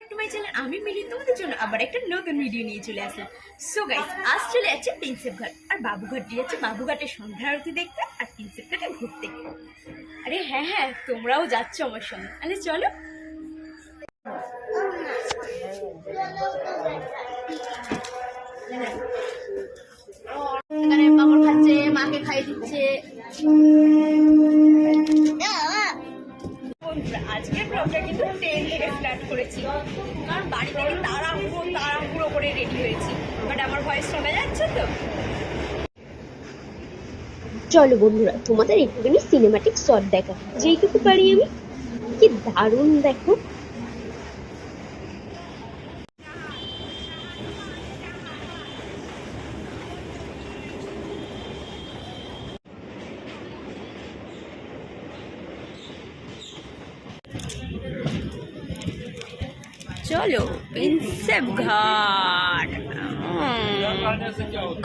To my channel. আমি মিলি তোমাদের জন্য আবার একটা নতুন ভিডিও নিয়ে চলে আসলাম। সো গাইস, আজ চলে যাচ্ছে প্রিন্সেপ ঘাট, আর বাবুঘাট দিয়ে যাচ্ছে বাবুঘাটের সন্ধ্যা আরতি দেখতে, আর প্রিন্সেপ ঘাটে ঘুরতে। আরে হ্যাঁ হ্যাঁ, তোমরাও যাচ্ছ আমার সঙ্গে, আরে চলো। এখানে মামর খাচ্ছে, মাকে খাইয়ে দিচ্ছে। আজকের ব্লগটা কিন্তু 10 থেকে স্টার্ট করেছি, কারণ বাড়ি থেকে তাড়াহুড়ো করে রেডি হয়েছি, বাট আমার ভয়েস শোনা যাচ্ছে তো। চলো বন্ধুরা, তোমাদের একটুখানি সিনেমাটিক শট দেখা, যেইটুকু পারি আমি। কি দারুণ দেখো। চলো প্রিন্সেপ ঘাট,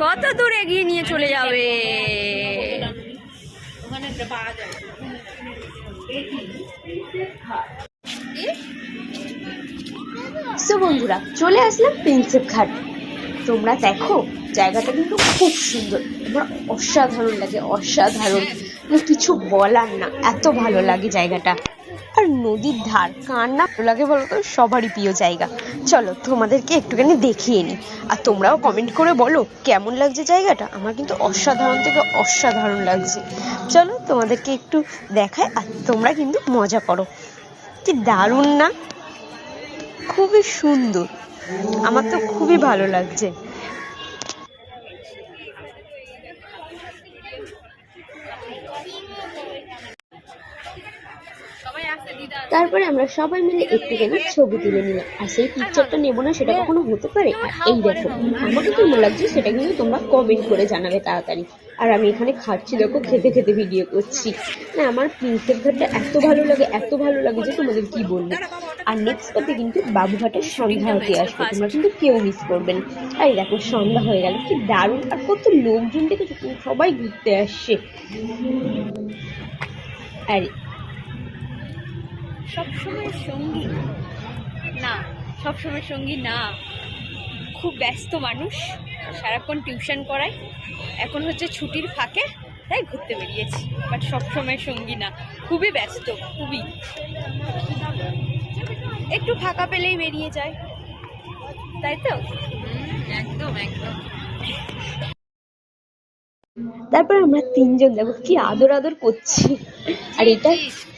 কত দূর এগিয়ে নিয়ে চলে যাবে। সো বন্ধুরা, চলে আসলাম প্রিন্সেপ ঘাট। তোমরা দেখো, জায়গাটা কিন্তু খুব সুন্দর, আমার অসাধারণ লাগে, অসাধারণ, মানে কিছু বলার না, এত ভালো লাগে জায়গাটা। আর নদীর ধার, কার না ভালো লাগে বলো তো? সবারই প্রিয় জায়গা। চলো তোমাদেরকে একটুখানি দেখিয়ে নিই, আর তোমরাও কমেন্ট করে বলো কেমন লাগছে জায়গাটা। আমার কিন্তু অসাধারণ থেকে অসাধারণ লাগছে। চলো তোমাদেরকে একটু দেখাই, আর তোমরা কিন্তু মজা করো। কি দারুণ না? খুবই সুন্দর, আমার তো খুবই ভালো লাগছে। তারপরে আমরা সবাই মিলে একটুখানি ছবি তুলে নিলাম, আর সেই পিকচারটা নেবো না সেটা কখনো হতে পারে? আর এই দেখো, আমাকে কেমন লাগছে সেটা কিন্তু তোমরা কমেন্ট করে জানাবে তাড়াতাড়ি। আর আমি এখানে খাচ্ছি, দেখো, খেতে খেতে ভিডিও করছি। না, আমার প্রিন্সেপ ঘাটটা এত ভালো লাগে, এত ভালো লাগে যে তোমাদের কি বলবো। আর নেক্সট পাতে কিন্তু বাবুঘাটের সন্ধ্যা হতে আসবে, তোমরা কিন্তু কেউ মিস করবেন। আর এই দেখো, সন্ধ্যা হয়ে গেল, কি দারুণ। আর কত লোকজন দেখেছো, সবাই ঘুরতে আসছে। আর সবসময় সঙ্গী না, সবসময় সঙ্গী না, খুব ব্যস্ত মানুষ, সারাক্ষণ টিউশন করায়, এখন হচ্ছে ছুটির ফাঁকে তাই ঘুরতে বেরিয়েছি, বাট সবসময় সঙ্গী না, খুবই ব্যস্ত, খুবই। একটু ফাঁকা পেলেই বেরিয়ে যায়, তাই তো? একদম একদম। তারপর আমরা তিনজন দেখো কি আদর আদর করছি। আর এটা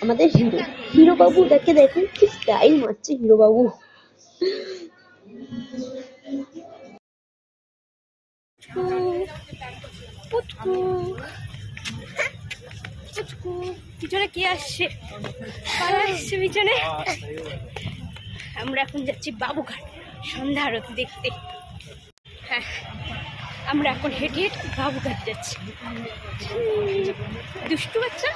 আমাদের হিরো বাবু, তাকে দেখুন কি স্টাইল মারছে হিরো বাবু। পিছনে কে আসছে? কারা আসছে পিছনে? আমরা এখন যাচ্ছি বাবুঘাট সন্ধ্যা আরতি দেখতে। হ্যাঁ, আমরা এখন হেঁটে হেঁটে বাবুঘাট যাচ্ছি। দুষ্টু বাচ্চা।